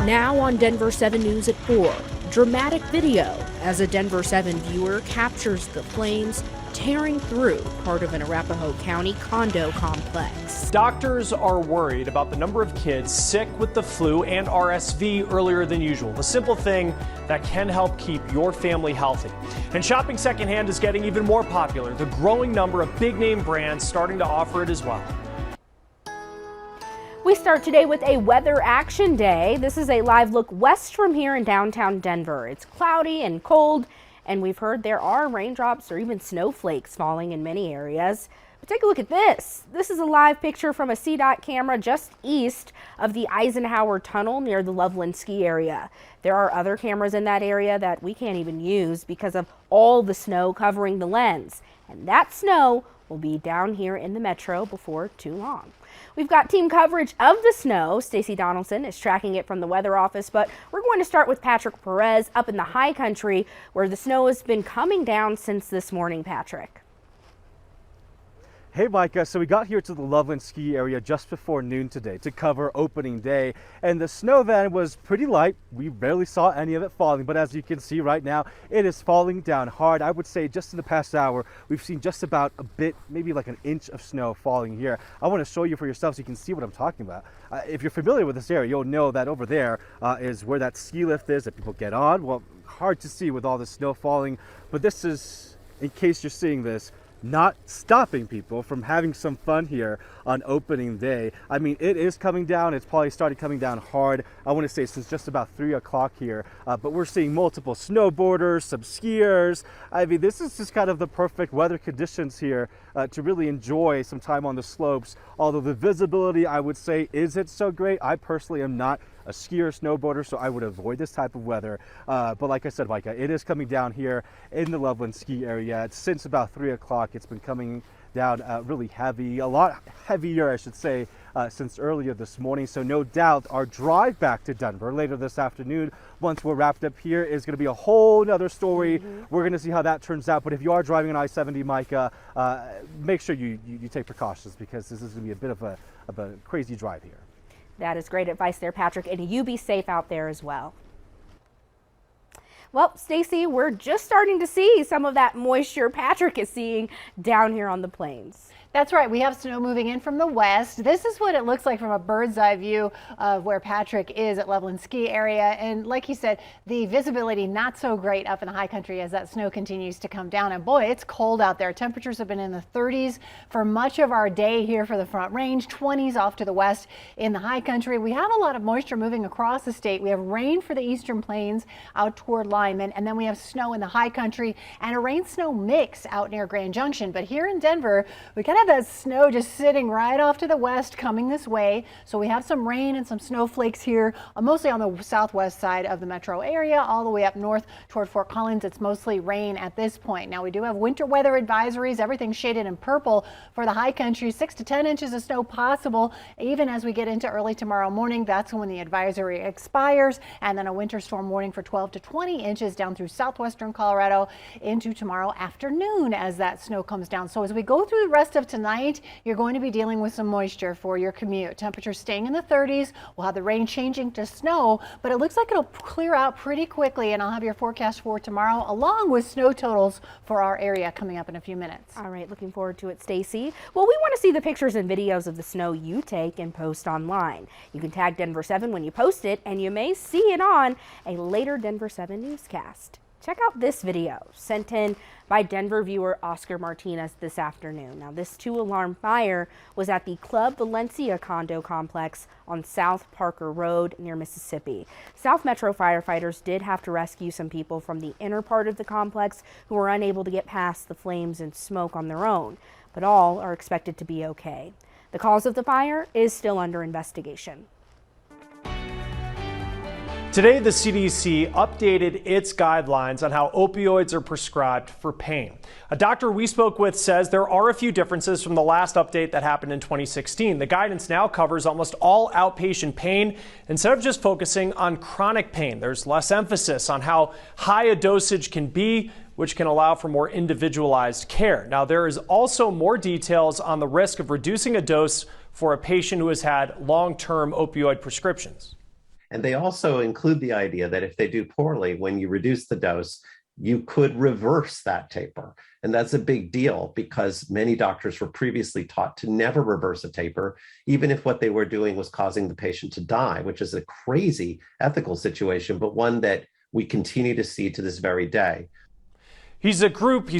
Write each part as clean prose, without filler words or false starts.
Now on Denver 7 News at 4, dramatic video as a Denver 7 viewer captures the flames tearing through part of an Arapahoe County condo complex. Doctors are worried about the number of kids sick with the flu and RSV earlier than usual. The simple thing that can help keep your family healthy. And shopping secondhand is getting even more popular. The growing number of big name brands starting to offer it as well. We start today with a weather action day. This is a live look west from here in downtown Denver. It's cloudy and cold, and we've heard there are raindrops or even snowflakes falling in many areas. But take a look at this. This is a live picture from a CDOT camera just east of the Eisenhower Tunnel near the Loveland Ski Area. There are other cameras in that area that we can't even use because of all the snow covering the lens. And that snow will be down here in the metro before too long. We've got team coverage of the snow. Stacy Donaldson is tracking it from the weather office, but we're going to start with Patrick Perez up in the high country where the snow has been coming down since this morning. Patrick. Hey Micah, so we got here to the Loveland Ski Area just before noon today to cover opening day, and the snow then was pretty light. We barely saw any of it falling, but as you can see right now, it is falling down hard. I would say just in the past hour, we've seen just about a bit, maybe like an inch of snow falling here. I want to show you for yourself so you can see what I'm talking about. If you're familiar with this area, you'll know that over there is where that ski lift is that people get on. Well, hard to see with all the snow falling, but this is, in case you're seeing this, not stopping people from having some fun here on opening day. I mean, it is coming down. It's probably started coming down hard, I want to say since just about 3 o'clock here, but we're seeing multiple snowboarders, some skiers. I mean, this is just kind of the perfect weather conditions here to really enjoy some time on the slopes. Although the visibility, I would say, isn't so great. I personally am not a skier or snowboarder, so I would avoid this type of weather. But like I said, Micah, it is coming down here in the Loveland Ski Area. Since about 3 o'clock, it's been coming down really heavy, a lot heavier, I should say, since earlier this morning. So no doubt our drive back to Denver later this afternoon, once we're wrapped up here, is going to be a whole nother story. We're going to see how that turns out. But if you are driving on I-70, Micah, make sure you take precautions, because this is going to be a bit of a crazy drive here. That is great advice there, Patrick, and you be safe out there as well. Well, Stacy, we're just starting to see some of that moisture Patrick is seeing down here on the plains. That's right. We have snow moving in from the west. This is what it looks like from a bird's eye view of where Patrick is at Loveland Ski Area. And like he said, the visibility not so great up in the high country as that snow continues to come down. And boy, it's cold out there. Temperatures have been in the 30s for much of our day here for the Front Range, 20s off to the west in the high country. We have a lot of moisture moving across the state. We have rain for the eastern plains out toward Lyman, and then we have snow in the high country and a rain-snow mix out near Grand Junction. But here in Denver, we kind of have that snow just sitting right off to the west coming this way. So we have some rain and some snowflakes here, mostly on the southwest side of the metro area, all the way up north toward Fort Collins. It's mostly rain at this point. Now we do have winter weather advisories, everything shaded in purple for the high country, 6 to 10 inches of snow possible. Even as we get into early tomorrow morning, that's when the advisory expires. And then a winter storm warning for 12 to 20 inches down through southwestern Colorado into tomorrow afternoon as that snow comes down. So as we go through the rest of tonight, you're going to be dealing with some moisture for your commute. Temperatures staying in the 30s. We'll have the rain changing to snow, but it looks like it'll clear out pretty quickly, and I'll have your forecast for tomorrow along with snow totals for our area coming up in a few minutes. All right, looking forward to it, Stacy. Well, we want to see the pictures and videos of the snow you take and post online. You can tag Denver7 when you post it, and you may see it on a later Denver7 newscast. Check out this video sent in by Denver viewer Oscar Martinez this afternoon. Now, this 2-alarm fire was at the Club Valencia condo complex on South Parker Road near Mississippi. South Metro firefighters did have to rescue some people from the inner part of the complex who were unable to get past the flames and smoke on their own, but all are expected to be okay. The cause of the fire is still under investigation. Today, the CDC updated its guidelines on how opioids are prescribed for pain. A doctor we spoke with says there are a few differences from the last update that happened in 2016. The guidance now covers almost all outpatient pain instead of just focusing on chronic pain. There's less emphasis on how high a dosage can be, which can allow for more individualized care. Now, there is also more details on the risk of reducing a dose for a patient who has had long-term opioid prescriptions. And they also include the idea that if they do poorly, when you reduce the dose, you could reverse that taper. And that's a big deal because many doctors were previously taught to never reverse a taper, even if what they were doing was causing the patient to die, which is a crazy ethical situation, but one that we continue to see to this very day. He's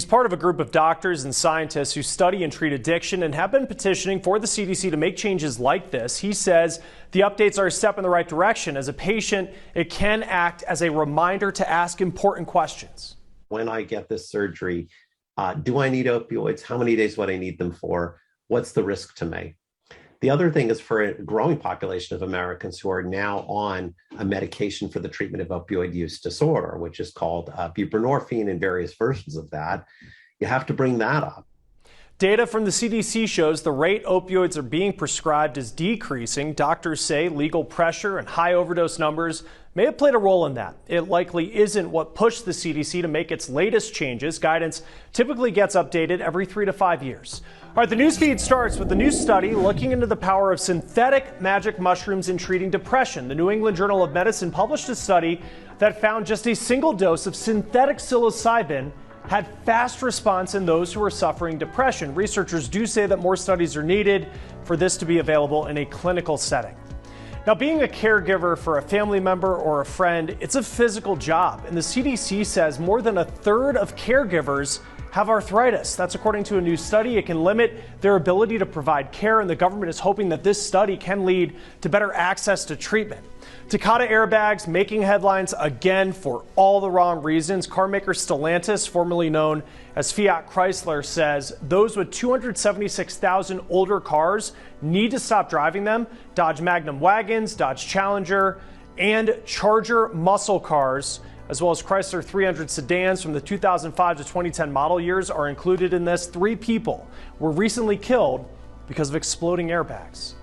part of a group of doctors and scientists who study and treat addiction and have been petitioning for the CDC to make changes like this. He says the updates are a step in the right direction. As a patient, it can act as a reminder to ask important questions. When I get this surgery, do I need opioids? How many days would I need them for? What's the risk to me? The other thing is for a growing population of Americans who are now on a medication for the treatment of opioid use disorder, which is called buprenorphine and various versions of that. You have to bring that up. Data from the CDC shows the rate opioids are being prescribed is decreasing. Doctors say legal pressure and high overdose numbers may have played a role in that. It likely isn't what pushed the CDC to make its latest changes. Guidance typically gets updated every 3 to 5 years. All right, the news feed starts with a new study looking into the power of synthetic magic mushrooms in treating depression. The New England Journal of Medicine published a study that found just a single dose of synthetic psilocybin had fast response in those who are suffering depression. Researchers do say that more studies are needed for this to be available in a clinical setting. Now, being a caregiver for a family member or a friend, it's a physical job, and the CDC says more than a third of caregivers have arthritis. That's according to a new study. It can limit their ability to provide care, and the government is hoping that this study can lead to better access to treatment. Takata airbags making headlines again for all the wrong reasons. Carmaker Stellantis, formerly known as Fiat Chrysler, says those with 276,000 older cars need to stop driving them. Dodge Magnum wagons, Dodge Challenger, and Charger muscle cars, as well as Chrysler 300 sedans from the 2005 to 2010 model years are included in this. 3 people were recently killed because of exploding airbags.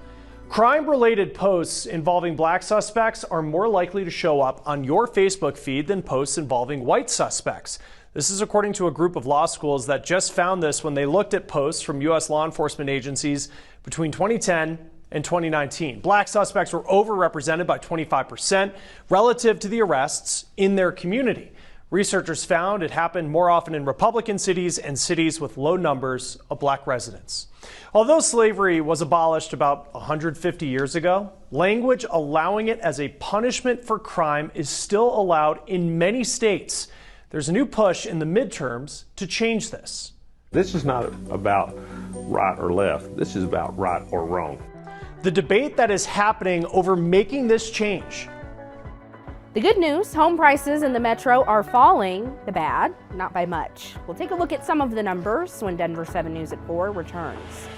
Crime-related posts involving black suspects are more likely to show up on your Facebook feed than posts involving white suspects. This is according to a group of law schools that just found this when they looked at posts from U.S. law enforcement agencies between 2010 and 2019. Black suspects were overrepresented by 25% relative to the arrests in their community. Researchers found it happened more often in Republican cities and cities with low numbers of black residents. Although slavery was abolished about 150 years ago, language allowing it as a punishment for crime is still allowed in many states. There's a new push in the midterms to change this. This is not about right or left. This is about right or wrong. The debate that is happening over making this change. The good news, home prices in the metro are falling. The bad, not by much. We'll take a look at some of the numbers when Denver 7 News at 4 returns.